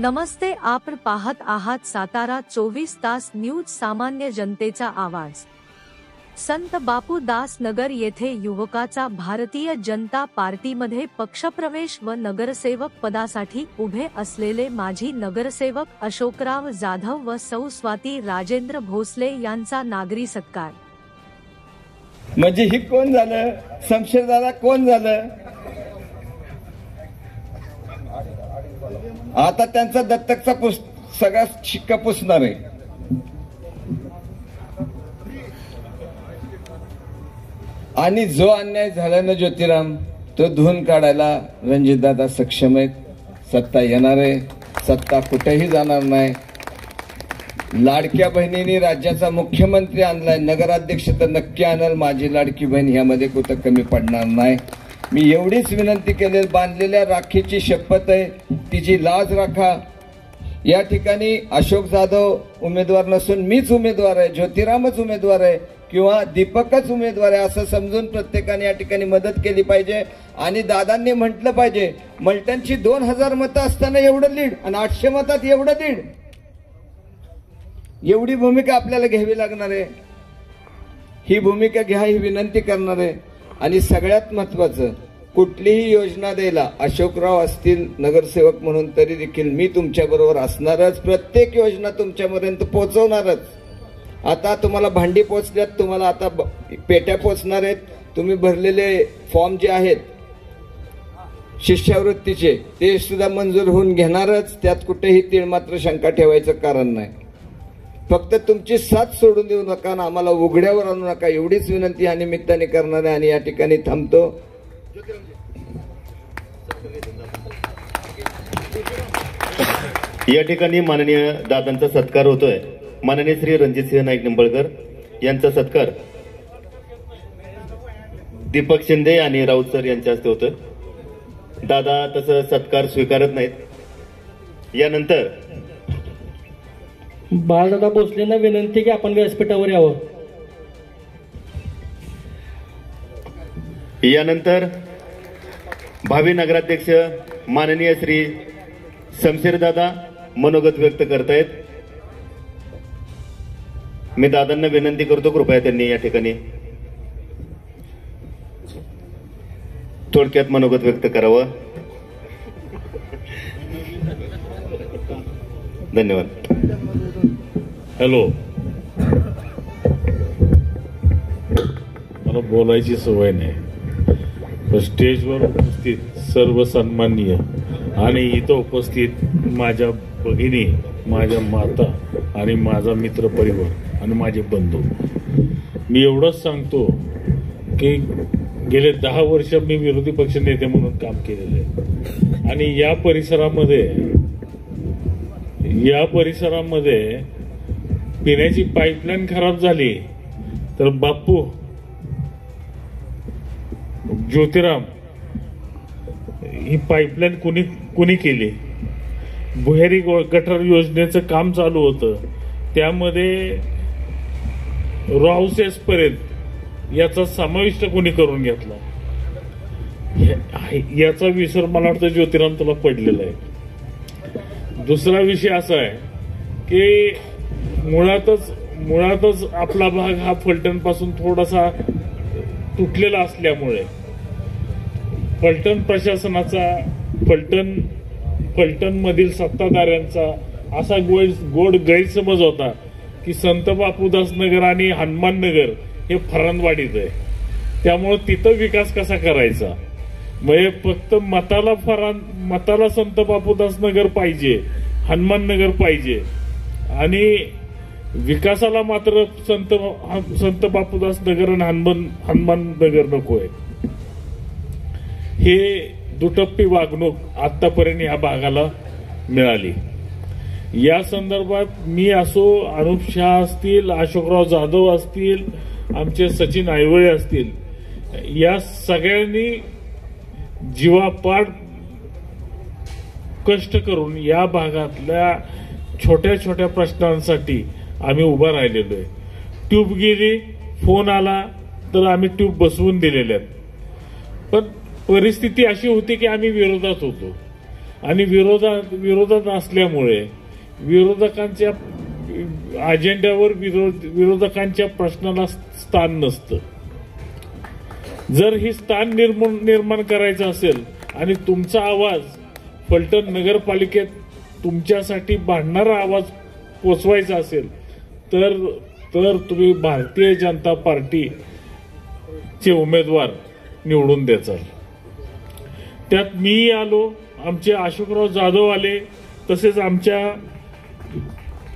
नमस्ते, आपण पाहत आहात सातारा 24 तास न्यूज, सामान्य जनतेचा आवाज। संत बापू दास नगर येथे युवकाचा भारतीय जनता पार्टीमध्ये पक्षप्रवेश व नगरसेवक पदासाठी उभे असलेले माजी नगरसेवक अशोकराव जाधव व सौ स्वाती राजेंद्र भोसले यांचा नागरी सत्कार। म्हणजे ही कोण झालं? शमशेरदादा कोण झालं? आता त्यांचा दत्तकचा सगळा शिक्का पुसणार आहे। आणि जो अन्याय झाला ना ज्योतिराम, तो धुवून काढायला रणजितदादा सक्षम आहेत। सत्ता येणार आहे, सत्ता कुठेही जाणार नाही। लाडक्या बहिणींनी राज्याचा मुख्यमंत्री आणलाय, नगराध्यक्ष तर नक्की आणल। माझी लाडकी बहीण यामध्ये कुठं कमी पडणार नाही। मी एवढीच विनंती केली, बांधलेल्या राखीची शपथ आहे, तिची लाज राखा। या ठिकाणी अशोक जाधव उमेदवार नसून मीच उमेदवार आहे, ज्योतिरामच उमेदवार आहे किंवा दीपकच उमेदवार आहे असं समजून प्रत्येकाने या ठिकाणी मदत केली पाहिजे। आणि दादांनी म्हटलं पाहिजे, मल्टनची 2000 मतं असताना एवढं लीड आणि 800 मतात एवढं लीड, एवढी भूमिका आपल्याला घ्यावी लागणार आहे। ही भूमिका घ्या ही विनंती करणार आहे। आणि सगळ्यात महत्त्वाचं, कुठलीही योजना द्यायला अशोकराव असतील नगरसेवक म्हणून, तरी देखील मी तुमच्या बरोबर असणारच, प्रत्येक योजना तुमच्यापर्यंत पोहोचवणारच। आता तुम्हाला भांडी पोहोचल्यात, तुम्हाला आता पेट्या पोहोचणार आहेत। तुम्ही भरलेले फॉर्म जे आहेत शिष्यवृत्तीचे, ते सुद्धा मंजूर होऊन घेणारच, त्यात कुठेही तीळ मात्र शंका ठेवायचं कारण नाही। फक्त तुमची साथ सोडून देऊ नका आणि आम्हाला उघड्यावर आणू नका, एवढीच विनंती या निमित्ताने करणार आहे। आणि या ठिकाणी थांबतो। या ठिकाणी माननीय दादांचा सत्कार होतोय। माननीय श्री रणजितसिंह नाईक निंबाळकर यांचा सत्कार दीपक शिंदे आणि राऊत सर यांच्या हस्ते होतोय। दादा तसं सत्कार स्वीकारत नाहीत। यानंतर बाळदादा भोसलेंना विनंती की आपण व्यासपीठावर यावं। यानंतर भावी नगराध्यक्ष माननीय श्री शमशेरदादा मनोगत व्यक्त करतायत। मी दादांना विनंती करतो, कृपया त्यांनी या ठिकाणी थोडक्यात मनोगत व्यक्त करावं। धन्यवाद। हॅलो, मला बोलायची सवय नाही, पण स्टेजवर उपस्थित सर्व सन्माननीय आणि इथं उपस्थित माझ्या भगिनी, माझ्या माता आणि माझा मित्र परिवार आणि माझे बंधू, मी एवढंच सांगतो की गेले 10 वर्ष मी विरोधी पक्ष नेते म्हणून काम केलेलं आहे। आणि या परिसरामध्ये पिण्याची पाईपलाईन खराब झाली तर बापू, ज्योतिराम, ही पाईपलाईन कुणी केली? भुयारी गटर योजनेचं काम चालू होतं, त्यामध्ये हाऊसेस पर्यंत याचा समाविष्ट कोणी करून घेतला? याचा विसर मला वाटतं ज्योतिराम तुला पडलेला आहे। दुसरा विषय असा आहे की मुळातच आपला भाग हा फलटण पासून थोडासा तुटलेला असल्यामुळे फलटण प्रशासनाचा, फलटण मधील सत्ताधाऱ्यांचा असा गोड गैरसमज होता की संत बापूदास नगर आणि हनुमान नगर हे फरांदवाडीत आहे, त्यामुळे तिथं विकास कसा करायचा? म्हणजे फक्त मताला संत बापूदास नगर पाहिजे, हनुमान नगर पाहिजे आणि विकासाला मात्र संत बापूदास नगर आणि हनुमान नगर नको आहे। हे दुटप्पी वागणूक आतापर्यंत या भागाला मिळाली। या संदर्भात मी असो, अनुप शाह असतील, अशोकराव जाधव असतील, आमचे सचिन आयवळे असतील, या सगळ्यांनी जीवापाड कष्ट करून या भागातल्या छोट्या छोट्या प्रश्नांसाठी आम्ही उभा राहिलेलो आहे। ट्यूब गेली, फोन आला तर आम्ही ट्यूब बसवून दिलेल्या आहेत, पण परिस्थिती अशी होती की आम्ही विरोधात होतो आणि विरोधात असल्यामुळे विरोधकांच्या अजेंड्यावर विरोधकांच्या प्रश्नाला स्थान नसतं. जर ही स्थान निर्माण करायचं असेल आणि तुमचा आवाज फलटण नगरपालिकेत तुमच्यासाठी भांडणारा आवाज पोचवायचा असेल तर तुम्ही भारतीय जनता पार्टीचे उमेदवार निवडून द्याल. त्यात मी आलो, आमचे अशोकराव जाधव आले, तसेच आमच्या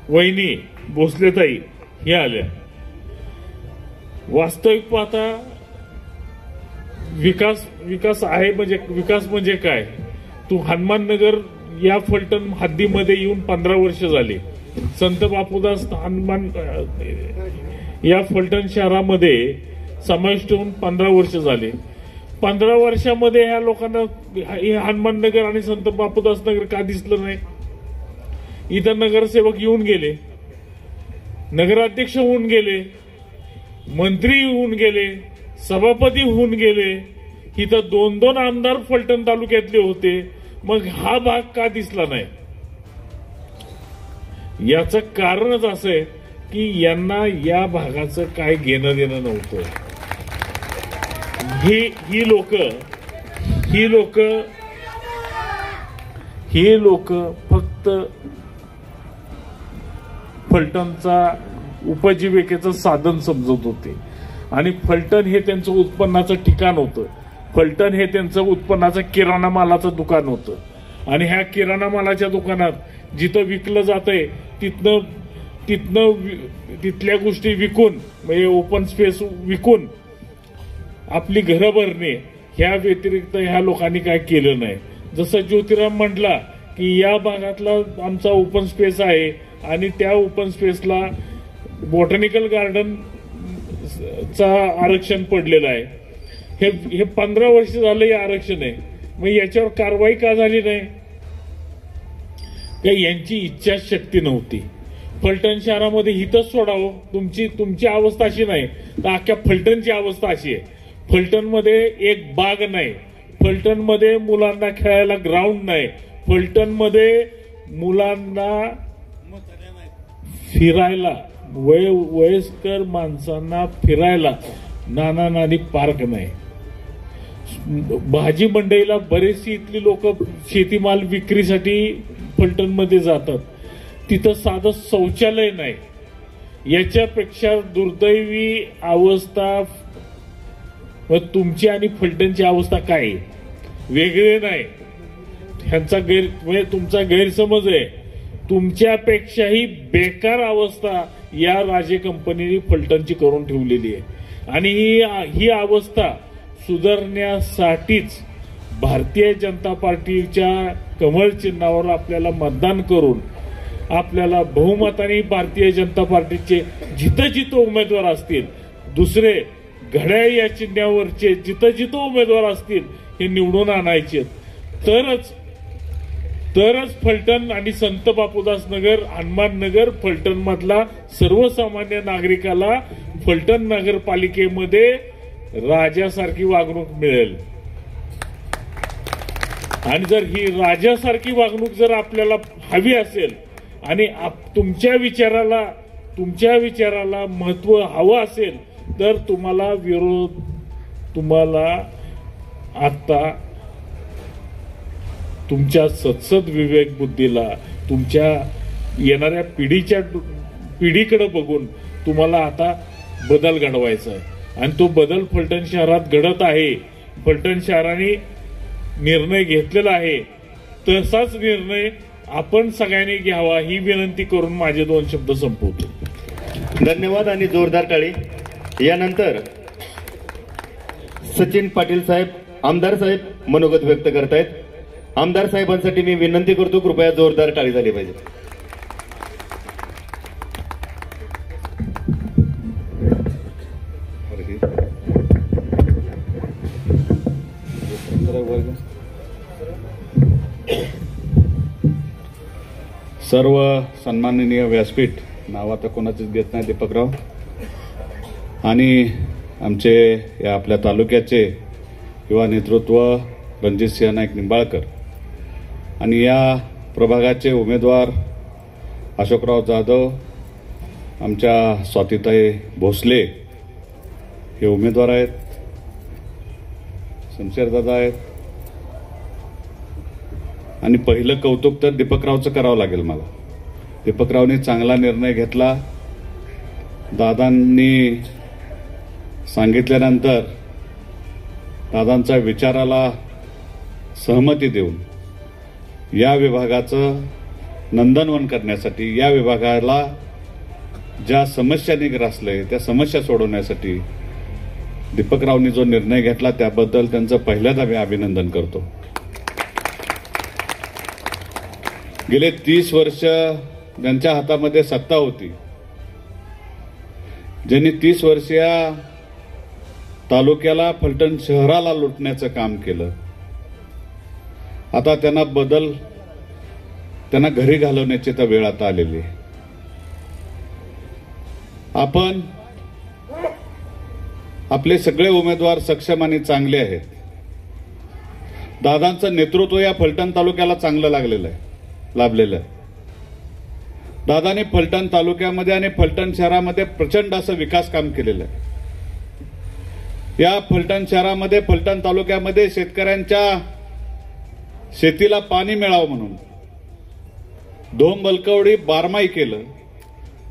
वहिनी भोसलेताई हे आल्या. वास्तविक पाहता विकास आहे म्हणजे काय? तू हनुमाननगर या फलटण हद्दीमध्ये येऊन 15 वर्ष झाली. संत बापूदास हनुमान या फलटण शहरामध्ये समाविष्ट होऊन 15 वर्ष झाले. 15 वर्षामध्ये ह्या लोकांना हे हनुमाननगर आणि संत बापूदास नगर का दिसलं नाही? इथं नगरसेवक येऊन गेले, नगराध्यक्ष होऊन गेले, मंत्री होऊन गेले, सभापती होऊन गेले. इथं 2-2 आमदार फलटण तालुक्यातले होते. मग हा भाग का दिसला नाही? याचं कारणच असं आहे की यांना या भागाचं काय घेणं देणं नव्हतं. ही लोक फक्त फलटणचा उपजीविकेचं साधन समजत होते आणि फलटण हे त्यांचं उत्पन्नाचं ठिकाण होतं. फलटण हे त्यांचं उत्पन्नाचं किराणा मालाचं दुकान होतं आणि ह्या किराणा मालाच्या दुकानात जिथं विकलं जातंय तिथल्या गोष्टी विकून, म्हणजे ओपन स्पेस विकून आपली घरं भरणे, ह्या व्यतिरिक्त ह्या लोकांनी काय केलं नाही. जसं ज्योतिराम म्हटला की या भागातला आमचा ओपन स्पेस आहे आणि त्या ओपन स्पेसला बॉटॅनिकल गार्डन चा आरक्षण पडलेलं आहे. हे 15 वर्ष झालं हे आरक्षण आहे. मग याच्यावर कारवाई का झाली नाही? का यांची इच्छाशक्ती नव्हती. फलटण शहरामध्ये हितच सोडावं. तुमची अवस्था अशी नाही तर अख्ख्या फलटणची अवस्था अशी आहे. फलटणमध्ये एक बाग नाही, फलटणमध्ये मुलांना खेळायला ग्राउंड नाही, फलटणमध्ये मुलांना फिरायला, वयस्कर माणसांना फिरायला नाना नानी पार्क नाही. भाजी मंडईला बरेचशी इथली लोक शेतीमाल विक्रीसाठी फलटणमध्ये जातात. तिथं साधं शौचालय नाही. याच्यापेक्षा दुर्दैवी अवस्था तुमची आणि फलटणची अवस्था काय? वेगळे नाही. ह्यांचा म्हणजे तुमचा गैरसमज आहे. तुमच्यापेक्षाही बेकार अवस्था या राजे कंपनीने फलटणची करून ठेवलेली आहे आणि ही अवस्था सुधारण्यासाठीच भारतीय जनता पार्टीच्या कमळ चिन्हावर आपल्याला मतदान करून आपल्याला बहुमताने भारतीय जनता पार्टीचे जिथं उमेदवार असतील, दुसरे घड्याळ या चिन्हावरचे जिथं उमेदवार असतील हे निवडून आणायचे. तरच फलटण आणि संत बापूदास नगर, हनुमान नगर, फलटण मधला सर्वसामान्य नागरिकाला फलटण नगरपालिकेमध्ये राजासारखी वागणूक मिळेल. आणि जर ही राजासारखी वागणूक जर आपल्याला हवी असेल आणि तुमच्या विचाराला महत्व हवं असेल तर तुम्हाला आता तुमच्या सत्सद विवेक बुद्धीला, तुमच्या येणाऱ्या पिढीकडे बघून तुम्हाला आता बदल घडवायचा आहे आणि तो बदल फलटण शहरात घडत आहे. फलटण शहराने निर्णय घेतलेला आहे. तसाच निर्णय आपण सगळ्यांनी घ्यावा ही विनंती करून माझे 2 शब्द संपवतो. धन्यवाद आणि जोरदार टाळी. यानंतर सचिन पाटील साहेब, आमदार साहेब मनोगत व्यक्त करतायत. आमदार साहेबांसाठी मी विनंती करतो, कृपया जोरदार टाळी झाली पाहिजे. सर्व सन्माननीय व्यासपीठ, नाव आता कोणाचंच घेत नाही, दीपकराव आणि आमचे या आपल्या तालुक्याचे युवा नेतृत्व रणजित सिंह नाईक निंबाळकर, आणि या प्रभागाचे उमेदवार अशोकराव जाधव, आमच्या स्वातीताई भोसले हे उमेदवार आहेत, शमशेरदादा आहेत. आणि पहिलं कौतुक तर दीपकरावचं करावं लागेल मला. दीपकरावनी चांगला निर्णय घेतला. दादांनी सांगितल्यानंतर दादांच्या विचाराला सहमती देऊन या विभागाचं नंदनवन करण्यासाठी, या विभागाला ज्या समस्यांनी ग्रासले त्या समस्या सोडवण्यासाठी दीपकरावनी जो निर्णय घेतला त्याबद्दल त्यांचं पहिल्यांदा मी अभिनंदन करतो. गेले 30 वर्ष ज्यांच्या हातामध्ये सत्ता होती, ज्यांनी 30 वर्ष या तालुक्याला, फलटण शहराला लुटण्याचं काम केलं, आता त्यांना घरी घालवण्याची तर वेळ आता आलेली आहे. आपण आपले सगळे उमेदवार सक्षम आणि चांगले आहेत. दादांचं नेतृत्व या फलटण तालुक्याला चांगलं लाभलेलं आहे. दादाने फलटण तालुक्यामध्ये आणि फलटण शहरामध्ये प्रचंड असं विकास काम केलेलं आहे. या फलटण शहरामध्ये, फलटण तालुक्यामध्ये शेतकऱ्यांच्या शेतीला पाणी मिळावं म्हणून धोम बलकवडी बारमाही केलं.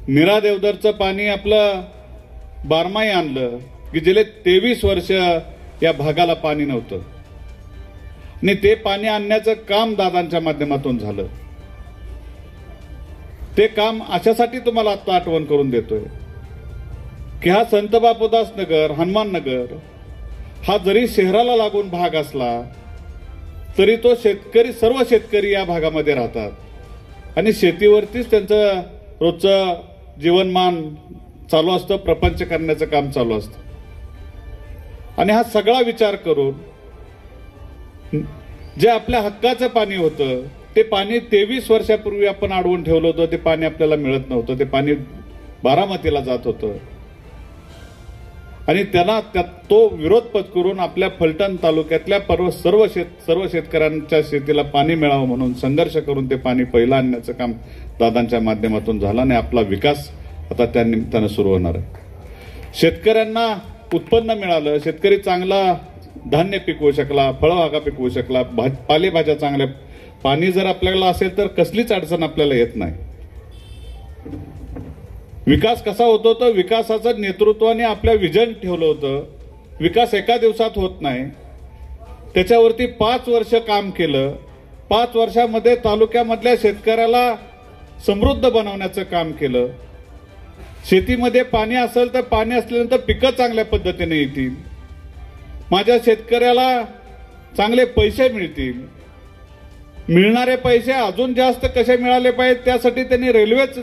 नीरा देवधरचं पाणी आपलं बारमाही आणलं की गेले 23 वर्ष या भागाला पाणी नव्हतं आणि ते पाणी आणण्याचं काम दादांच्या माध्यमातून झालं. ते काम अशासाठी तुम्हाला आता आठवण करून देतोय की हा संत बापूदास नगर, हनुमान नगर हा जरी शहराला लागून भाग असला तरी तो सर्व शेतकरी या भागामध्ये राहतात आणि शेतीवरतीच त्यांचं रोजचं जीवनमान चालू असतं, प्रपंच करण्याचं काम चालू असतं. आणि हा सगळा विचार करून जे आपल्या हक्काचं पाणी होतं ते पाणी 23 वर्षापूर्वी आपण अडवून ठेवलं होतं, ते पाणी आपल्याला मिळत नव्हतं. ते पाणी बारामतीला जात होतं आणि त्यांना तो विरोध पत्करून आपल्या फलटण तालुक्यातल्या सर्व शेतकऱ्यांच्या शेतीला पाणी मिळावं म्हणून संघर्ष करून ते पाणी पहिलं आणण्याचं काम दादांच्या माध्यमातून झालं आणि आपला विकास आता त्या निमित्तानं सुरू होणार आहे. शेतकऱ्यांना उत्पन्न मिळालं, शेतकरी चांगला धान्य पिकवू शकला, फळबागा पिकवू शकला, पालेभाज्या चांगल्या. पाणी जर आपल्याला असेल तर कसलीच अडचण आपल्याला येत नाही. विकास कसा होतो तर विकासाचं नेतृत्वाने आपल्या विजन ठेवलं होतं. विकास एका दिवसात होत नाही, त्याच्यावरती 5 वर्ष काम केलं. 5 वर्षामध्ये तालुक्यामधल्या शेतकऱ्याला समृद्ध बनवण्याचं काम केलं. शेतीमध्ये पाणी असेल तर पाणी असल्यानंतर पिकं चांगल्या पद्धतीने येतील, माझ्या शेतकऱ्याला चांगले पैसे मिळतील. मिळणारे पैसे अजून जास्त कसे मिळाले पाहिजे त्यासाठी त्यांनी रेल्वेच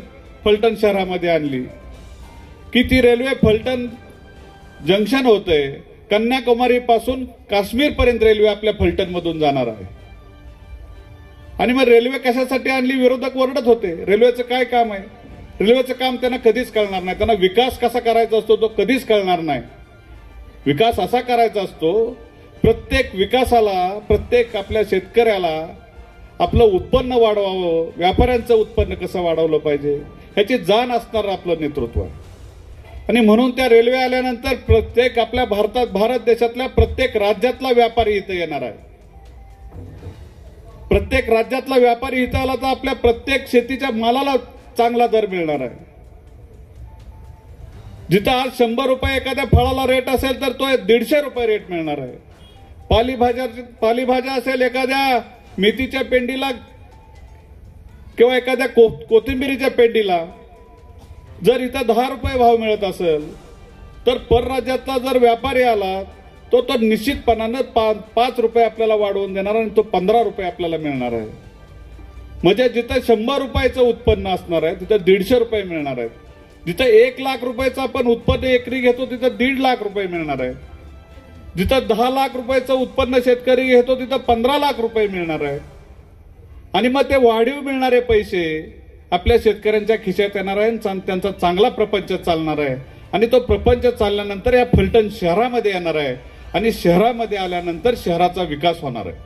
फलटण शहरामध्ये आणली की ती रेल्वे फलटण जंक्शन होते, कन्याकुमारी पासून काश्मीर पर्यंत रेल्वे आपल्या फलटण मधून जाणार आहे. आणि मग रेल्वे कशासाठी आणली, विरोधक ओरडत होते. रेल्वेचं काय काम आहे? रेल्वेचं काम त्यांना कधीच कळणार नाही. त्यांना विकास कसा करायचा असतो तो कधीच कळणार नाही. विकास असा करायचा असतो, प्रत्येक विकासाला, प्रत्येक आपल्या शेतकऱ्याला आपलं उत्पन्न वाढवावं, व्यापाऱ्यांचं उत्पन्न कसं वाढवलं पाहिजे ह्याची जाण असणार आपलं नेतृत्व. आणि म्हणून त्या रेल्वे आल्यानंतर प्रत्येक आपल्या भारत देशातल्या प्रत्येक राज्यातला व्यापारी इथं येणार आहे. प्रत्येक राज्यातला व्यापारी इथं आला तर आपल्या प्रत्येक शेतीच्या मालाला चांगला दर मिळणार आहे. जिथं आज 100 रुपये एखाद्या फळाला रेट असेल तर तो 150 रुपये रेट मिळणार आहे. पालेभाज्या असेल, एखाद्या मेथीच्या पेंडीला किंवा एखाद्या कोथिंबिरीच्या पेंडीला जर इथं 10 रुपये भाव मिळत असेल तर परराज्यातला जर व्यापारी आला तो निश्चितपणानं 5 रुपये आपल्याला वाढवून देणार आणि तो 15 रुपये आपल्याला मिळणार आहे. म्हणजे जिथं 100 रुपयाचं उत्पन्न असणार आहे तिथं 150 रुपये मिळणार आहेत. जिथं 1 लाख रुपयाचं आपण उत्पन्न एकरी घेतो तिथं 1.5 लाख रुपये मिळणार आहे. जिथं 10 लाख रुपयाचं उत्पन्न शेतकरी घेतो तिथं 15 लाख रुपये मिळणार आहे. आणि मग ते वाढीव मिळणारे पैसे आपल्या शेतकऱ्यांच्या खिशात येणार आहे, त्यांचा चांगला प्रपंच चालणार आहे. आणि तो प्रपंच चालल्यानंतर या फलटण शहरामध्ये येणार आहे आणि शहरामध्ये आल्यानंतर शहराचा विकास होणार आहे.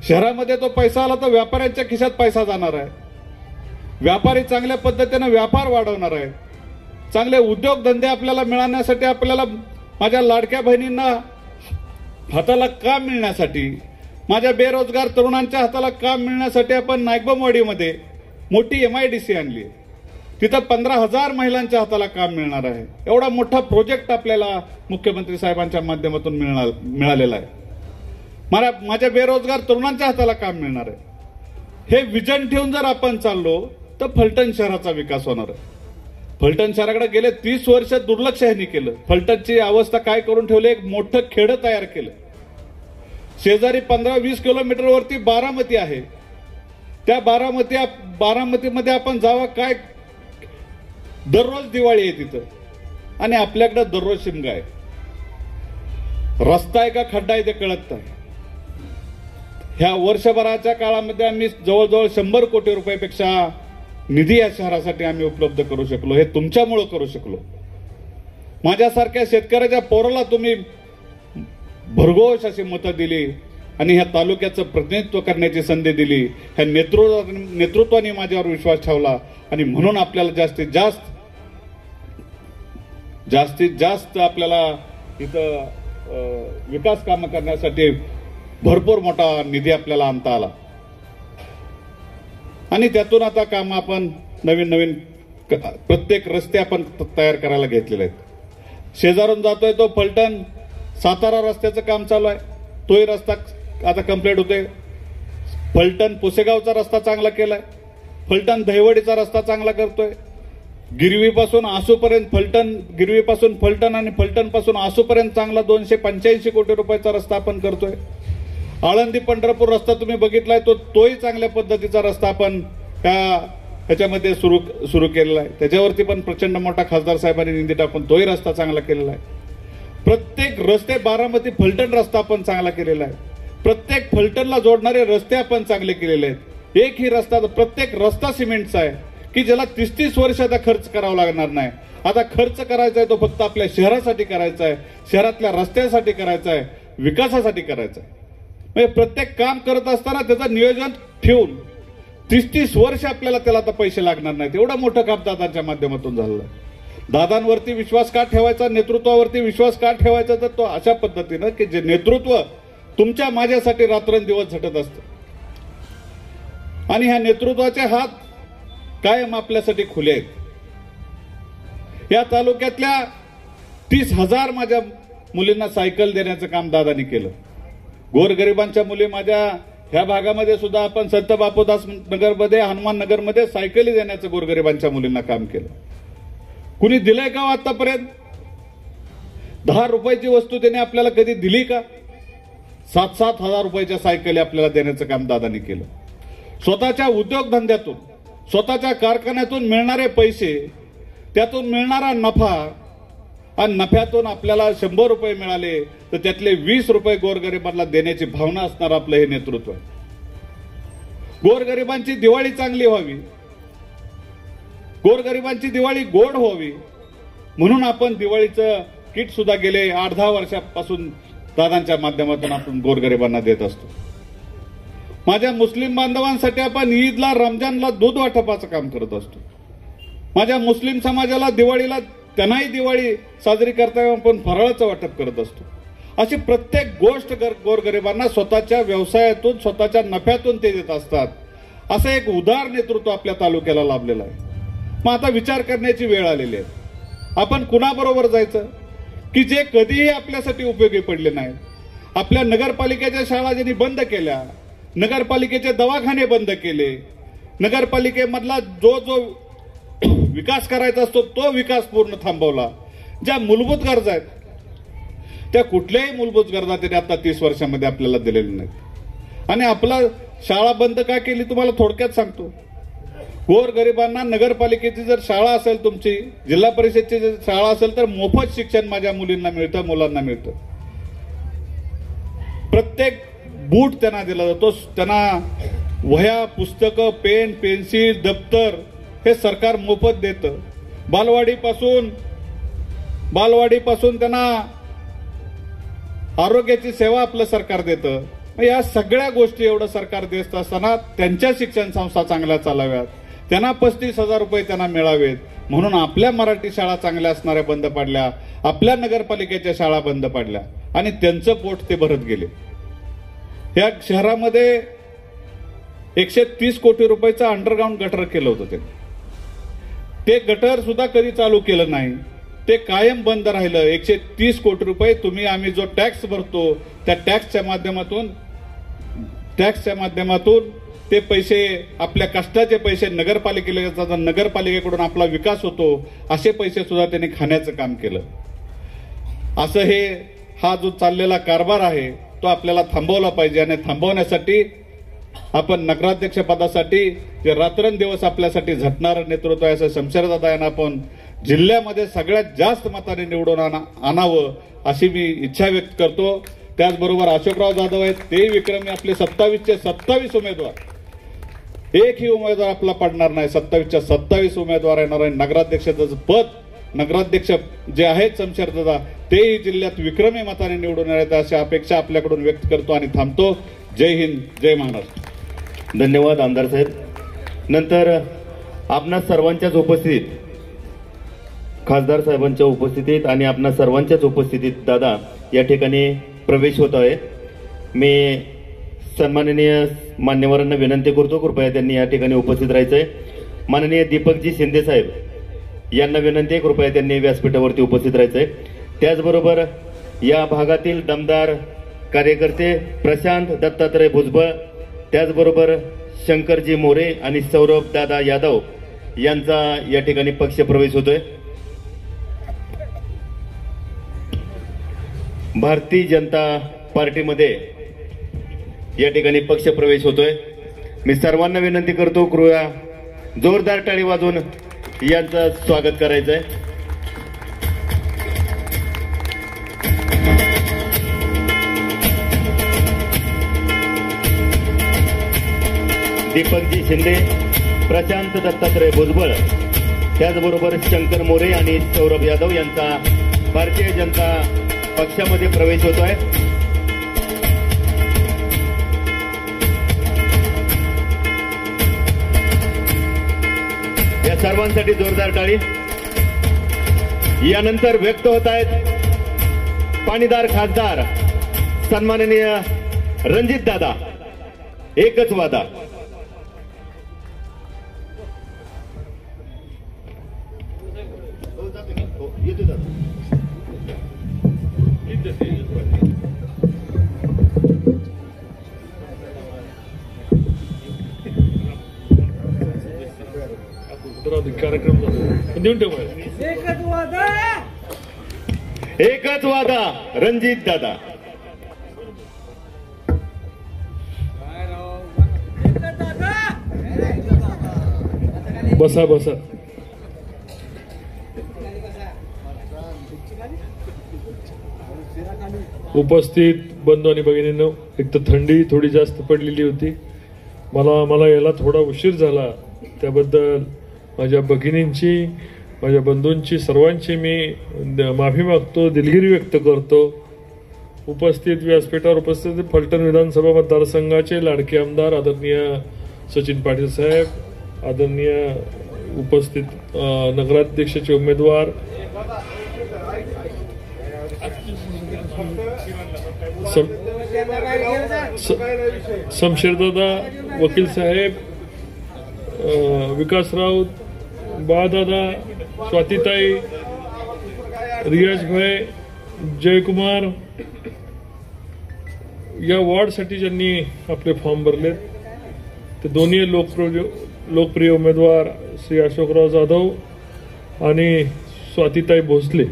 शहरामध्ये तो पैसा आला तर व्यापाऱ्यांच्या खिशात पैसा जाणार आहे. व्यापारी चांगल्या पद्धतीने व्यापार वाढवणार आहे. चांगले उद्योगधंदे आपल्याला मिळवण्यासाठी, आपल्याला माझ्या लाडक्या बहिणींना हाताला काम मिळण्यासाठी, माझ्या बेरोजगार तरुणांच्या हाताला काम मिळण्यासाठी आपण नायकबमवाडीमध्ये मोठी MIDC आणली. तिथं 15,000 महिलांच्या हाताला काम मिळणार आहे. एवढा मोठा प्रोजेक्ट आपल्याला मुख्यमंत्री साहेबांच्या माध्यमातून मिळालेला आहे. माझ्या बेरोजगार तरुणांच्या हाताला काम मिळणार आहे. हे विजन ठेवून जर आपण चाललो तर फलटण शहराचा विकास होणार आहे. फलटण शहराकडे गेले 30 वर्ष दुर्लक्ष ह्यांनी केलं. फलटणची अवस्था काय करून ठेवली, एक मोठं खेडं तयार केलं. शेजारी 15-20 किलोमीटरवरती बारामती आहे. त्या बारामतीमध्ये आपण जावं, काय दररोज दिवाळी आहे तिथं आणि आपल्याकडे दररोज शिमगा आहे. रस्ता आहे का खड्डा आहे ते कळत नाही. ह्या वर्षभराच्या काळामध्ये आम्ही जवळजवळ 100 कोटी रुपयापेक्षा निधी या शहरासाठी आम्ही उपलब्ध करू शकलो. हे तुमच्यामुळे करू शकलो. माझ्यासारख्या शेतकऱ्याच्या पोराला तुम्ही भरघोष अशी मतं दिली आणि ह्या तालुक्याचं प्रतिनिधित्व करण्याची संधी दिली. ह्या नेतृत्वाने माझ्यावर विश्वास ठेवला आणि म्हणून आपल्याला जास्तीत जास्त आपल्याला इथं विकास कामं करण्यासाठी भरपूर मोठा निधी आपल्याला आणता आला आणि त्यातून आता काम आपण नवीन प्रत्येक रस्ते आपण तयार करायला घेतलेले आहेत. शेजारून जातोय तो फलटण सातारा रस्त्याचं काम चालू आहे. तोही रस्ता आता कंप्लीट होतोय. फलटण पुसेगावचा रस्ता चांगला केलाय. फलटण दहिवडीचा रस्ता चांगला करतोय. गिरवीपासून आसूपर्यंत गिरवीपासून फलटण आणि फलटण पासून आसूपर्यंत चांगला 285 कोटी रुपयाचा रस्ता आपण करतोय. आळंदी पंढरपूर रस्ता तुम्ही बघितलाय, तोही चांगल्या पद्धतीचा रस्ता आपण ह्याच्यामध्ये सुरू केलेला आहे. त्याच्यावरती पण प्रचंड मोठा खासदार साहेबांनी निधी टाकून तोही रस्ता चांगला केलेला आहे. प्रत्येक रस्ते बारामती फलटण रस्ता आपण चांगला केलेला आहे. प्रत्येक फलटणला जोडणारे रस्ते आपण चांगले केलेले आहेत. एकही रस्ता, प्रत्येक रस्ता सिमेंटचा आहे की ज्याला 30-30 वर्ष आता खर्च करावा लागणार नाही. आता खर्च करायचा आहे तो फक्त आपल्या शहरासाठी करायचा आहे, शहरातल्या रस्त्यासाठी करायचा आहे, विकासासाठी करायचा आहे. म्हणजे प्रत्येक काम करत असताना त्याचं नियोजन ठेवून 30-30 वर्ष आपल्याला त्याला आता पैसे लागणार नाहीत. एवढं मोठं काम दादांच्या माध्यमातून झालं. दादांवरती विश्वास का ठेवायचा, नेतृत्वावरती विश्वास का ठेवायचा, तर तो अशा पद्धतीनं की जे नेतृत्व तुमच्या माझ्यासाठी रात्रंदिवस झटत असतं आणि ह्या नेतृत्वाचे हात कायम आपल्यासाठी खुले आहेत. या तालुक्यातल्या 30,000 माझ्या मुलींना सायकल देण्याचं काम दादांनी केलं. गोरगरिबांच्या मुली माझ्या ह्या भागामध्ये सुद्धा आपण संत बापूदास नगरमध्ये, हनुमान नगरमध्ये सायकली देण्याचं गोरगरिबांच्या मुलींना काम केलं. कुणी दिलंय का आतापर्यंत? 10 रुपयाची वस्तू त्याने आपल्याला कधी दिली का? 7-7 हजार रुपयाच्या सायकली आपल्याला देण्याचं काम दादांनी केलं. स्वतःच्या उद्योगधंद्यातून, स्वतःच्या कारखान्यातून मिळणारे पैसे, त्यातून मिळणारा नफा आणि नफ्यातून आपल्याला 100 रुपये मिळाले तर त्यातले 20 रुपये गोरगरिबांना देण्याची भावना असणार आपलं हे नेतृत्व आहे. गोरगरिबांची दिवाळी चांगली व्हावी, गोरगरिबांची दिवाळी गोड व्हावी म्हणून आपण दिवाळीचं किट सुद्धा गेले 8-10 वर्षापासून दादांच्या माध्यमातून आपण गोरगरिबांना देत असतो. माझ्या मुस्लिम बांधवांसाठी आपण ईदला, रमजानला दूध वाटपाचं काम करत असतो. माझ्या मुस्लिम समाजाला दिवाळीला, त्यांनाही दिवाळी साजरी करताना आपण फराळाचं वाटप करत असतो. अशी प्रत्येक गोष्ट गोरगरिबांना स्वतःच्या व्यवसायातून, स्वतःच्या नफ्यातून ते देत असतात. असं एक उदार नेतृत्व आपल्या तालुक्याला लाभलेलं आहे. मग आता विचार करण्याची वेळ आलेली आहे. आपण कुणाबरोबर जायचं की जे कधीही आपल्यासाठी उपयोगी पडले नाहीत. आपल्या नगरपालिकेच्या शाळा ज्यांनी बंद केल्या, नगरपालिकेचे दवाखाने बंद केले, नगरपालिकेमधला जो विकास करायचा असतो तो विकास पूर्ण थांबवला. ज्या मूलभूत गरजा आहेत त्या कुठल्याही मूलभूत गरजा त्यांनी आता 30 वर्षामध्ये आपल्याला दिलेल्या नाहीत. आणि आपला शाळा बंद का केली तुम्हाला थोडक्यात सांगतो. गोरगरिबांना नगरपालिकेची जर शाळा असेल, तुमची जिल्हा परिषदची जर शाळा असेल तर मोफत शिक्षण माझ्या मुलींना मिळतं, मुलांना मिळतं. प्रत्येक बूट त्यांना दिला जातो. त्यांना वह्या, पुस्तकं, पेन, पेन्सिल, दप्तर हे सरकार मोफत देतं. बालवाडीपासून त्यांना आरोग्याची सेवा आपलं सरकार देतं. या सगळ्या गोष्टी एवढं सरकार देत असताना त्यांच्या शिक्षण संस्था चांगल्या चालाव्यात, त्यांना 35,000 रुपये त्यांना मिळावेत म्हणून आपल्या मराठी शाळा चांगल्या असणाऱ्या बंद पडल्या, आपल्या नगरपालिकेच्या शाळा बंद पडल्या आणि त्यांचं पोट ते भरत गेले. या शहरामध्ये 130 कोटी रुपयाचं अंडरग्राऊंड गटर केलं होतं. ते गटर सुद्धा कधी चालू केलं नाही, ते कायम बंद राहिलं. 130 कोटी रुपये तुम्ही आम्ही जो टॅक्स भरतो त्या टॅक्सच्या माध्यमातून ते पैसे आपल्या कष्टाचे पैसे नगरपालिकेला जातात, नगरपालिकेकडून आपला विकास होतो, असे पैसे सुद्धा त्यांनी खाण्याचं काम केलं. असं हा जो चाललेला कारभार आहे तो आपल्याला थांबवला पाहिजे आणि थांबवण्यासाठी आपण नगराध्यक्ष पदासाठी जे रात्रंदिवस आपल्यासाठी झटणारं नेतृत्व आहे असं शमशेरदादा यांना आपण जिल्ह्यामध्ये सगळ्यात जास्त मताने निवडून आणावं अशी मी इच्छा व्यक्त करतो. त्याचबरोबर अशोकराव जाधव आहेत, ते विक्रमी आपले 27चे 27 उमेदवार, एकही उमेदवार आपला पडणार नाही. 27च्या 27 उमेदवार येणार आहे. नगराध्यक्षाचं पद, नगराध्यक्ष जे आहेत शमशेरदादा तेही जिल्ह्यात विक्रमी मताने निवडून येण्यात अशी अपेक्षा आपल्याकडून व्यक्त करतो आणि थांबतो. जय हिंद, जय महाराष्ट्र. धन्यवाद आमदार साहेब. नंतर आपणा सर्वांच्याच उपस्थितीत, खासदार साहेबांच्या उपस्थितीत आणि आपणा सर्वांच्याच उपस्थितीत दादा या ठिकाणी प्रवेश होत आहे. मी सन्माननीय मान्यवरांना विनंती करतो कृपया त्यांनी या ठिकाणी उपस्थित राहायचंय. माननीय दीपकजी शिंदे साहेब यांना विनंती आहे कृपया त्यांनी व्यासपीठावरती उपस्थित राहायचंय. त्याचबरोबर या भागातील दमदार कार्यकर्ते प्रशांत दत्तात्रय भुजबळ, त्याचबरोबर शंकरजी मोरे आणि सौरभ दादा यादव यांचा या ठिकाणी पक्ष प्रवेश होतोय. भारतीय जनता पार्टीमध्ये या ठिकाणी पक्ष प्रवेश होतोय. मी सर्वांना विनंती करतो कृपया जोरदार टाळी वाजवून यांचं स्वागत करायचंय. दीपकजी शिंदे, प्रशांत दत्तात्रय भुजबळ, त्याचबरोबर शंकर मोरे आणि सौरभ यादव यांचा भारतीय जनता पक्षामध्ये प्रवेश होतोय. या सर्वांसाठी जोरदार टाळी. यानंतर व्यक्त होत आहेत पाणीदार खासदार सन्माननीय रणजित दादा. एकच वादा. कार्यक्रम देऊन ठेवा. एकच वादा रणजित दादा. बसा बसा. उपस्थित बंधू आणि भगिनींनो, एक तर थंडी थोडी जास्त पडलेली होती. मला याला थोडा उशीर झाला, त्याबद्दल माझ्या भगिनींची, माझ्या बंधूंची, सर्वांची मी माफी मागतो, दिलगिरी व्यक्त करतो. उपस्थित व्यासपीठावर उपस्थित फलटण विधानसभा मतदारसंघाचे लाडके आमदार आदरणीय सचिन पाटील साहेब, आदरणीय उपस्थित नगराध्यक्षाचे उमेदवार शमशेरदादा, वकील साहेब, विकास राऊत, बाळदादा, स्वातीताई, रियाज भाई, जयकुमार, या वॉर्डसाठी ज्यांनी आपले फॉर्म भरलेत ते दोन्ही लोकप्रिय उमेदवार श्री अशोकराव जाधव आणि स्वातीताई भोसले.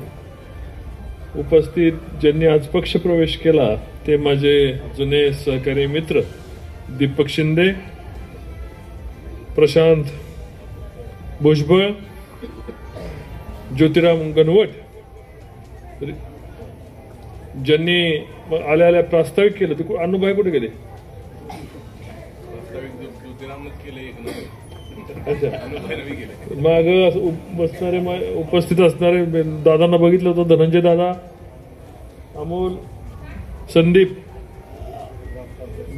उपस्थित ज्यांनी आज पक्ष प्रवेश केला ते माझे जुने सहकारी मित्र दीपक शिंदे, प्रशांत भुजबळ, ज्योतिराम गणवट, ज्यांनी आल्या प्रास्ताविक केलं. अनुभाई कुठे गेले? माग बसणारे उपस्थित असणारे दादांना बघितलं होतं, धनंजय दादा, अमोल, संदीप,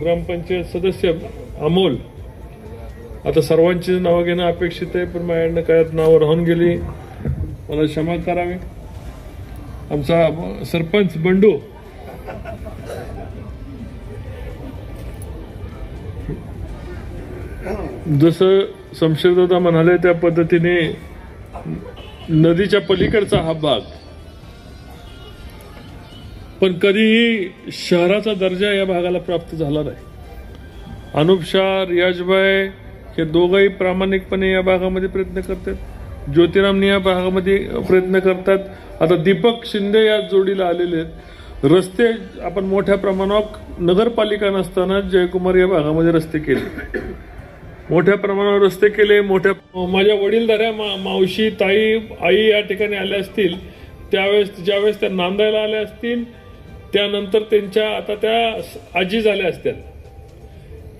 ग्रामपंचायत सदस्य अमोल, आता सर्वांची नावं घेणं अपेक्षित आहे, पण माझ्याकडनं काय नावं राहून गेली, मला क्षमा करावी. आमचा सरपंच बंडू, जसं शमशेरदादा म्हणाले त्या पद्धतीने नदीच्या पलीकडचा हा भाग, पण कधीही शहराचा दर्जा या भागाला प्राप्त झाला नाही. अनुप शाह, रियाजभाई हे दोघंही प्रामाणिकपणे या भागामध्ये प्रयत्न करतात. ज्योतिरामनी या भागामध्ये प्रयत्न करतात. आता दीपक शिंदे या जोडीला आलेले आहेत. रस्ते आपण मोठ्या प्रमाणावर नगरपालिका नसताना जयकुमार या भागामध्ये रस्ते केले, मोठ्या प्रमाणावर रस्ते केले. माझ्या वडीलधाऱ्या मावशी, ताई, आई या ठिकाणी आल्या असतील, त्यावेळेस ज्यावेळेस त्या नांदायला आल्या असतील, त्यानंतर त्यांच्या आता त्या आजी झाल्या असत्या,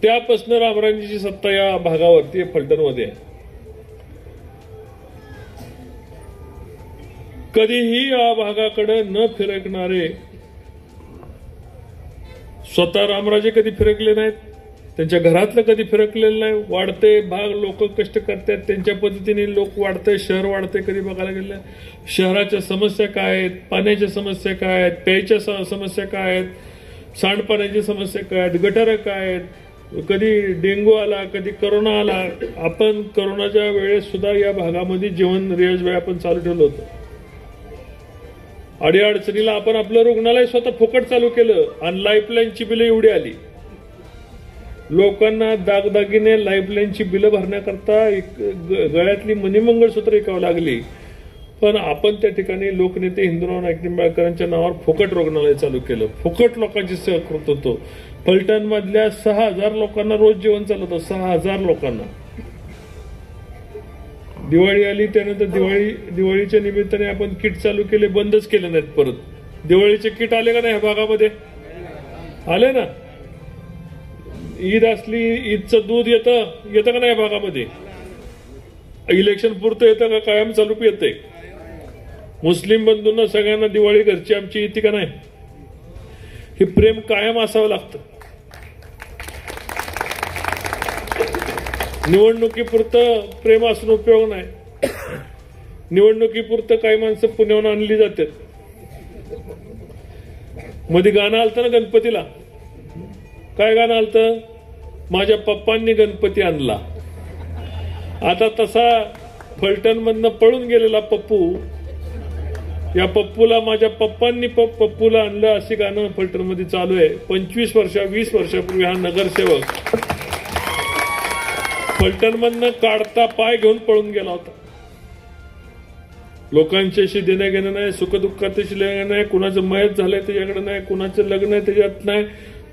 त्यापासून रामराजेंची सत्ता या भागावरती फलटणमध्ये आहे. कधीही या भागाकडे न फिरकणारे, स्वतः रामराजे कधी फिरकले नाहीत, त्यांच्या घरातलं कधी फिरकलेलं नाही. वाढते भाग लोक कष्ट करतात, त्यांच्या पद्धतीने लोक वाढते, शहर वाढते, कधी बघायला गेलं. शहराच्या समस्या काय आहेत, पाण्याच्या समस्या काय आहेत, प्यायच्या समस्या काय आहेत, सांडपाण्याची समस्या काय आहेत, गटारं काय आहेत, कधी डेंग्यू आला, कधी करोना आला. आपण करोनाच्या वेळेस सुद्धा या भागामध्ये जेवण रियाजबाई आपण चालू ठेवलं होतं. अडीअडचणीला आपण आपलं रुग्णालय स्वतः फुकट चालू केलं आणि लाईफलाईनची बिलं एवढी आली. लोकांना दागदागिने लाईफलाईनची बिलं भरण्याकरता गळ्यातली मणिमंगळसूत्र विकावं लागली, पण आपण त्या ठिकाणी लोकनेते हिंदुराव नाईक निंबाळकरांच्या नावावर फुकट रुग्णालय चालू केलं. फुकट लोकांची सेवा करत होतो. फलटण मधल्या 6,000 लोकांना रोज जेवण चालत होतं. 6,000 लोकांना. दिवाळी आली, त्यानंतर दिवाळीच्या निमित्ताने आपण किट चालू केले, बंदच केले नाहीत. परत दिवाळीचे किट आले का नाही ह्या भागामध्ये? आले ना. ईद असली, ईदचं दूध येतं का नाही भागामध्ये? इलेक्शन पुरतं येतं का कायम चालू येतंय? मुस्लिम बंधूंना सगळ्यांना दिवाळी घरची आमची येते का नाही? हे प्रेम कायम असावं लागतं. निवडणुकीपुरतं प्रेम असून उपयोग नाही. निवडणुकीपुरतं काही माणसं पुण्याहून आणली जातात. मध्ये गाणं आलतं ना गणपतीला, काय गाणं आलतं? माझ्या पप्पांनी गणपती आणला. आता तसा फलटण मधनं पळून गेलेला पप्पू, या पप्पूला माझ्या पप्पांनी पप्पूला आणलं अशी गाणं फलटण मध्ये चालू आहे. 20 वर्षापूर्वी हा नगरसेवक फलटण मधनं काढता पाय घेऊन पळून गेला होता. लोकांच्याशी देणं घेणं नाही, सुखदुःखाशी लेणं नाही, कुणाचं मयत झालंय त्याच्याकडे नाही, कुणाचं लग्न आहे त्याच्यात नाही,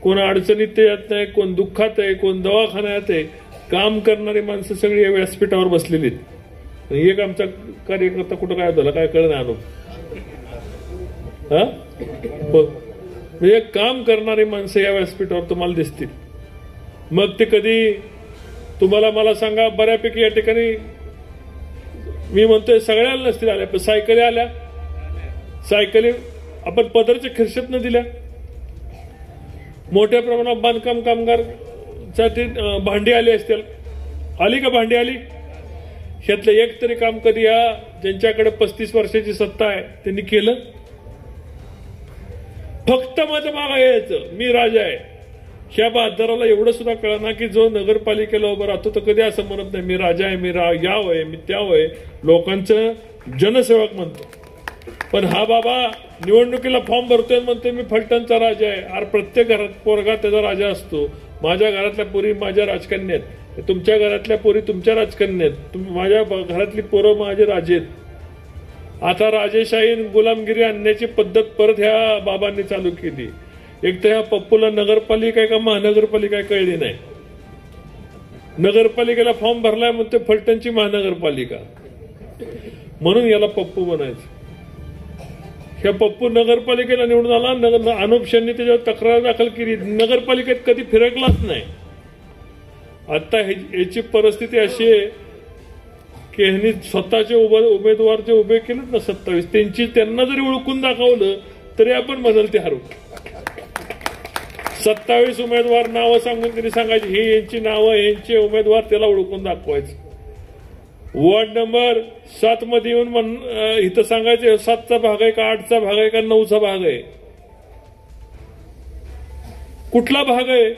कोण अडचणीत त्याच्यात नाही, कोण दुःखात आहे, कोण दवाखान्यात आहे. काम करणारी माणसं सगळी या व्यासपीठावर बसलेली आहेत. एक आमचा कार्यकर्ता कुठं काय झाला काय कळलं नाही. म्हणजे काम करणारी माणसं या व्यासपीठावर तुम्हाला दिसतील. मग ते कधी तुम्हाला मला सांगा, बऱ्यापैकी या ठिकाणी मी म्हणतोय सगळ्यांना नसतील आल्या, पण सायकली आल्या. सायकली आपण पदरच्या खिरशेतनं दिल्या. मोठ्या प्रमाणात बांधकाम कामगारसाठी भांडी आली असतील. आली का भांडी? आली. ह्यातलं एक तरी काम कधी या ज्यांच्याकडे 35 वर्षाची सत्ता आहे त्यांनी केलं? फक्त माझं मागं यायचं, मी राजा आहे. ह्या बहादराला एवढं सुद्धा कळना की जो नगरपालिकेला उभं राहतो तो कधी असं म्हणत नाही मी राजा आहे, मी याव आहे, मी त्याव आहे. लोकांचं जनसेवक म्हणतो. पण हा बाबा निवडणुकीला फॉर्म भरतोय म्हणतोय मी फलटणचा राजा आहे. अरे प्रत्येक घरात पोरगा त्याचा राजा असतो. माझ्या घरातल्या पोरी माझ्या राजकन्या आहेत, तुमच्या घरातल्या पोरी तुमच्या राजकन्या आहेत, माझ्या घरातली पोरं माझे राजे आहेत. आता राजेशाही गुलामगिरी आणण्याची पद्धत परत ह्या बाबांनी चालू केली. एक तर ह्या पप्पूला नगरपालिका का महानगरपालिका कळली नाही. नगरपालिकेला फॉर्म भरलाय म्हणते फलटणची महानगरपालिका, म्हणून याला पप्पू म्हणायचं. ह्या पप्पू नगरपालिकेला निवडून आला. अनुप शाहनी त्याच्यावर तक्रार दाखल केली. नगरपालिकेत कधी फिरकलाच नाही. आता याची परिस्थिती अशी आहे की ह्यांनी स्वतःचे उमेदवार जे उभे केलेत ना 27, त्यांना जरी ओळखून दाखवलं तरी आपण म्हणाल ते हरू. 27 उमेदवार नावं सांगून त्यांनी सांगायची ही यांची नावं, यांचे उमेदवार, त्याला ओळखून दाखवायचं. वॉर्ड नंबर 7 मध्ये येऊन इथं सांगायचं 7चा भाग आहे का 8चा भाग आहे का 9चा भाग आहे, कुठला भाग आहे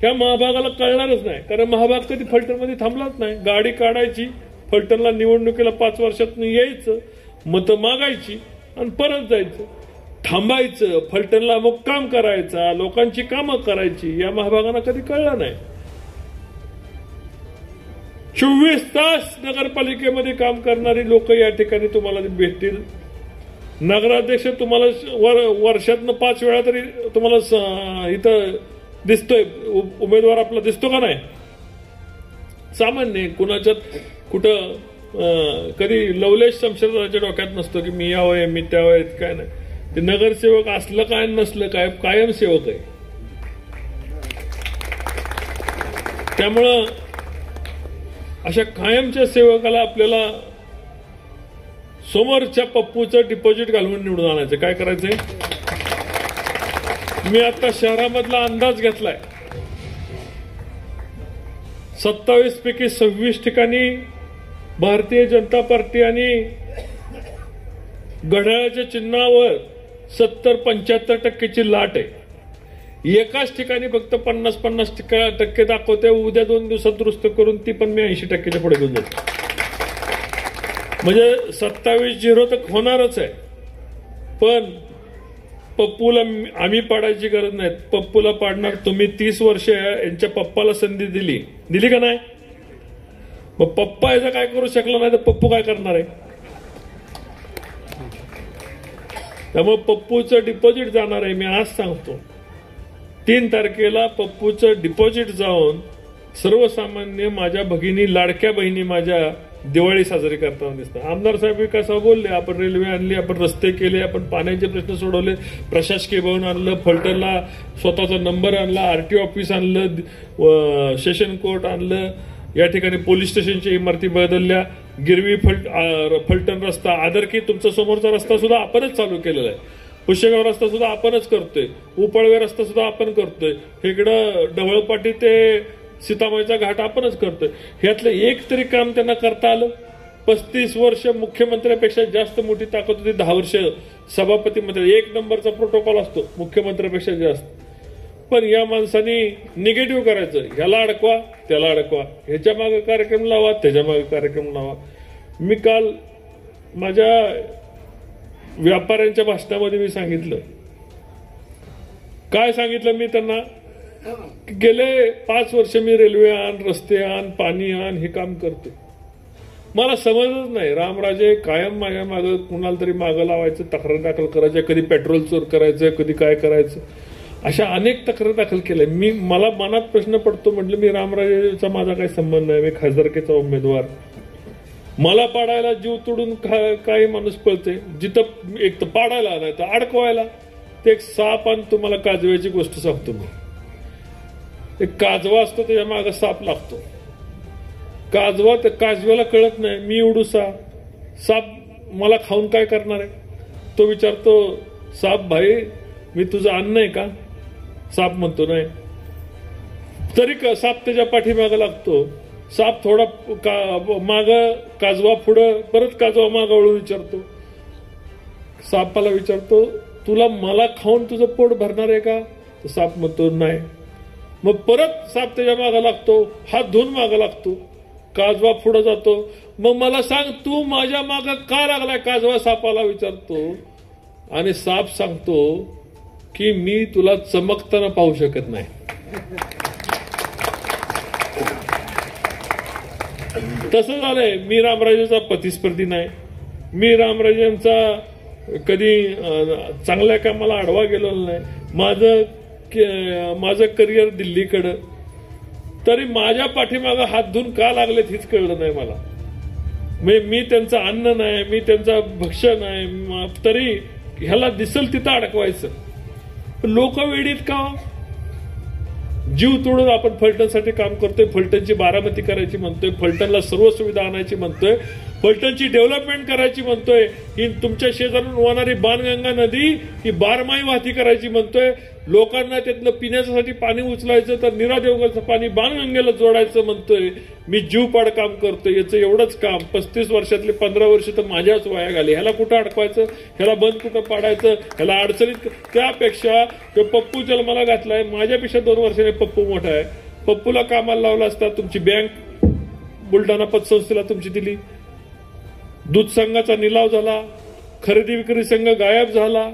ह्या महाभागाला कळणारच नाही. कारण महाभाग कधी फलटणमध्ये थांबलाच नाही. गाडी काढायची, फलटणला निवडणुकीला 5 वर्षात यायचं, मतं मागायची आणि परत जायचं. थांबायचं, फलटणला मुक्काम करायचा, लोकांची कामं करायची, या महाभागाला कधी कळलं नाही. 24 तास नगरपालिकेमध्ये काम करणारी लोक या ठिकाणी तुम्हाला भेटतील. नगराध्यक्ष तुम्हाला वर्षातनं 5 वेळा तरी तुम्हाला इथं दिसतोय, उमेदवार आपला दिसतो का नाही. सामान्य कुणाच्यात कुठं कधी लवलेश शमशेरदाराच्या डोक्यात नसतो की मी यावं मी त्यावं, काय नाही. ते नगरसेवक असलं काय नसलं काय कायम सेवक आहे. त्यामुळं अशा कायमच्या सेवकाला आपल्याला समोरच्या पप्पूचं डिपॉझिट घालून निवडून आणायचं. काय करायचंय, मी आता शहरामधला अंदाज घेतलाय. 27 पैकी 26 ठिकाणी भारतीय जनता पार्टी आणि घड्याळाच्या चिन्हावर 70-75% लाट आहे. एकाच ठिकाणी फक्त 50-50% दाखवते. उद्या 2 दिवसात दुरुस्त करून ती पण मी 80% पुढे घेऊन जातो. म्हणजे 27-0 तर होणारच आहे. पण पप्पूला आम्ही पाडायची गरज नाही, पप्पूला पाडणार तुम्ही. 30 वर्ष यांच्या पप्पाला संधी दिली का नाही. मग पप्पा याचा काय करू शकला नाही तर पप्पू काय करणार आहे. त्यामुळे पप्पूचं डिपॉझिट जाणार आहे. मी आज सांगतो 3 तारखेला पप्पूचं डिपॉझिट जाऊन सर्वसामान्य माझ्या भगिनी, लाडक्या बहिणी माझ्या दिवाळी साजरी करताना दिसतात. आमदार साहेब विकासावर बोलले, आपण रेल्वे आणली, आपण रस्ते केले, आपण पाण्याचे प्रश्न सोडवले, प्रशासकीय भवन आणलं, फलटणला स्वतःचा नंबर आणला, आरटीओ ऑफिस आणलं, सेशन कोर्ट आणलं, या ठिकाणी पोलीस स्टेशनच्या इमारती बदलल्या, गिरवी फलटण रस्ता, आदरकी तुमचा समोरचा रस्ता सुद्धा आपणच चालू केलेला आहे, पुष्यगाव रस्ता सुद्धा आपणच करतोय, उपळवे रस्ता सुद्धा आपण करतोय, इकडं ढवळपाटी ते सीतामाईचा घाट आपणच करतोय. ह्यातलं एक तरी काम त्यांना करता आलं. 35 वर्ष मुख्यमंत्र्यापेक्षा जास्त मोठी ताकद होती, 10 वर्ष सभापती मंत्री, 1 नंबरचा प्रोटोकॉल असतो मुख्यमंत्र्यापेक्षा जास्त. पण या माणसांनी निगेटिव्ह करायचं, ह्याला अडकवा त्याला अडकवा, ह्याच्या मागे कार्यक्रम लावा त्याच्या मागे कार्यक्रम लावा. मी काल माझ्या व्यापाऱ्यांच्या भाषणामध्ये मी सांगितलं, काय सांगितलं मी त्यांना, गेले 5 वर्ष मी रेल्वे आण, रस्ते आण, पाणी आण हे काम करतो. मला समजच नाही, रामराजे कायम माझ्या मागं कुणाला तरी मागं लावायचं, तक्रार दाखल करायच्या, कधी पेट्रोल चोर करायचं, कधी काय करायचं, अशा अनेक तक्रार दाखल केल्या. मला मनात प्रश्न पडतो, म्हटलं मी रामराजेचा माझा काही संबंध नाही, मी खासदारकीचा उमेदवार, मला पाडायला जीव तोडून काही माणूस पळते, जिथं एक तर पाडायला नाही तर अडकवायला. ते एक साप आणि तुम्हाला काजव्याची गोष्ट सांगतो मी. एक काजवा असतो त्याच्या मागे साप लागतो. काजवा तर काजव्याला कळत नाही, मी उडूसा साप मला खाऊन काय करणार आहे. तो विचारतो, साप भाई मी तुझं अन्न आहे का. साप म्हणतो नाही. तरी साप त्याच्या पाठीमागं लागतो. साप थोडा माग, काजवा पुढं, परत काजवा माग वळून विचारतो. सापाला विचारतो, तुला मला खाऊन तुझं पोट भरणार आहे का. तर साप म्हणतो नाही. मग परत साप त्याच्या मागं लागतो, हात धुवून मागं लागतो, काजवा पुढं जातो. मग मला सांग, तू माझ्या मागं का लागलाय, काजवा सापाला विचारतो. आणि साप सांगतो की मी तुला चमकताना पाहू शकत नाही. तसं झालंय. मी रामराजेचा प्रतिस्पर्धी नाही, मी रामराजेंचा कधी चांगल्या कामाला आडवा गेलो नाही. माझं करिअर दिल्लीकडं, तरी माझ्या पाठीमागं हात धुवून का लागलेत हेच कळलं नाही मला. मी त्यांचं अन्न नाही, मी त्यांचा भक्ष्य नाही, तरी ह्याला दिसल तिथं अडकवायचं. लोक वेडीत का. जीव तोडून आपण फलटणसाठी काम करतोय, फलटणची बारामती करायची म्हणतोय, फलटणला सर्व सुविधा आणायची म्हणतोय, फलटणची डेव्हलपमेंट करायची म्हणतोय, ही तुमच्या शेजारून वाहणारी बाणगंगा नदी ही बारमाही वाहती करायची म्हणतोय, लोकांना त्यातलं पिण्यासाठी पाणी उचलायचं तर नीरा देवगडचं पाणी बाणगंगेला जोडायचं म्हणतोय. मी जीवपाड काम करतोय, याचं एवढंच काम. 35 वर्षातले 15 वर्ष तर माझ्याच वया घाली. ह्याला कुठं अडकवायचं, ह्याला बंद कुठं पाडायचं, ह्याला अडचणीत. त्यापेक्षा तो पप्पू जन्माला घातलाय, माझ्यापेक्षा 2 वर्षाने पप्पू मोठा आहे. पप्पूला कामाला लावला असता, तुमची बँक बुलढाणा पतसंस्थेला तुमची दिली, दूध संघाचा निलाव झाला, खरेदी विक्री संघ गायब झाला,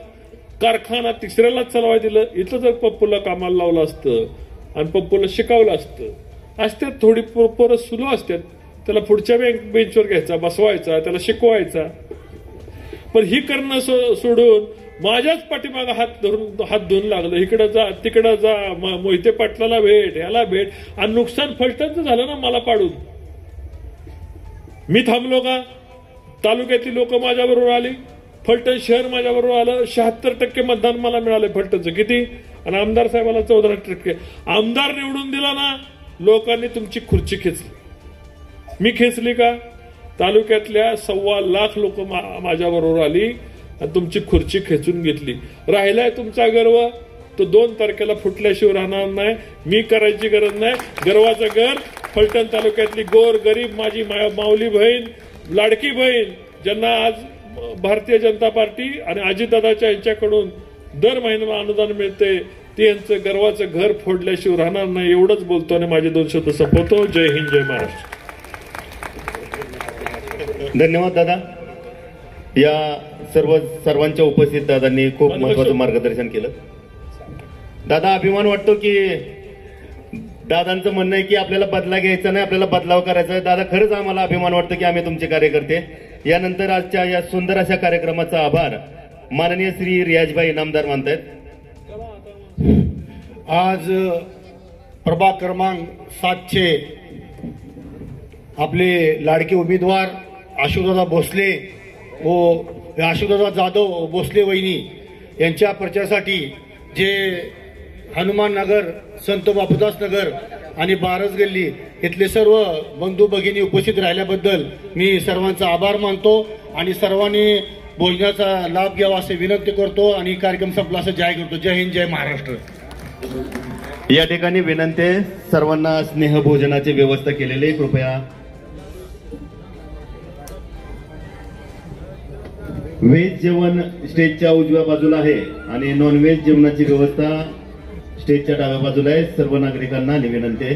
कारखाना तिसऱ्यालाच चालवाय दिलं. इथं जर पप्पूला कामाला लावलं असतं आणि पप्पूला शिकवलं असतं, असत्यात थोडी पोरं सुरू असतात, त्याला पुढच्या बेंचवर घ्यायचा, बसवायचा, त्याला शिकवायचा. पण ही करणं सोडून माझ्याच पाठीमागं हात धुवून लागलं. इकडं जा, तिकडं जा, मोहिते पाटलाला भेट, ह्याला भेट, आणि नुकसान फलटणचं झालं ना मला पाडून. मी थांबलो का? तालुक्यातली लोक माझ्याबरोबर आली, फलटण शहर माझ्याबरोबर आलं. 76% मतदान मला मिळालं फलटणचं. किती? आणि आमदार साहेबाला 14%. आमदार निवडून दिला ना, लोकांनी तुमची खुर्ची खेचली. मी खेचली का? तालुक्यातल्या 1.25 लाख लोक माझ्याबरोबर आली आणि तुमची खुर्ची खेचून घेतली. राहिलाय तुमचा गर्व, तो 2 तारखेला फुटल्याशिवाय राहणार नाही. मी करायची गरज नाही. गर्वाचं घर फलटण तालुक्यातली गोर गरीब माझी माऊली बहीण, लाडकी बहीण, ज्यांना आज भारतीय जनता पार्टी आणि अजितदादाच्या यांच्याकडून दर महिन्याला अनुदान मिळते, ते यांचं गर्वाचं घर फोडल्याशिवाय राहणार नाही. एवढंच बोलतो आणि माझे 2 शब्द संपवतो. जय हिंद, जय महाराष्ट्र. धन्यवाद दादा. या सर्वांच्या उपस्थित दादांनी खूप महत्वाचं मार्गदर्शन केलं. दादा, अभिमान वाटतो की दादांचं म्हणणं आहे की आपल्याला बदला घ्यायचा नाही, आपल्याला बदलाव करायचा आहे. दादा, खरंच आम्हाला अभिमान वाटतो की आम्ही तुमचे कार्यकर्ते. यानंतर आजच्या या सुंदर अशा कार्यक्रमाचा आभार माननीय श्री रियाजभाई इनामदार मानतायत. आज प्रभाग क्रमांक 7चे आपले लाडके उमेदवार आशुदादा भोसले व आशुदादा जाधव भोसले वहिनी यांच्या प्रचारासाठी जे हनुमान नगर, संत बापूदास नगर आणि बारस गल्ली इथले सर्व बंधू भगिनी उपस्थित राहिल्याबद्दल मी सर्वांचा आभार मानतो आणि सर्वांनी भोजनाचा लाभ घ्यावा असे विनंती करतो आणि कार्यक्रम संपला असं जाहीर करतो. जय हिंद, जय महाराष्ट्र. या ठिकाणी विनंती आहे, सर्वांना स्नेह भोजनाची व्यवस्था केलेली. कृपया व्हेज जेवण स्टेजच्या उजव्या बाजूला आहे आणि नॉन व्हेज जेवणाची व्यवस्था स्टेजच्या डाव्या बाजूला आहे. सर्व नागरिकांना विनंती आहे.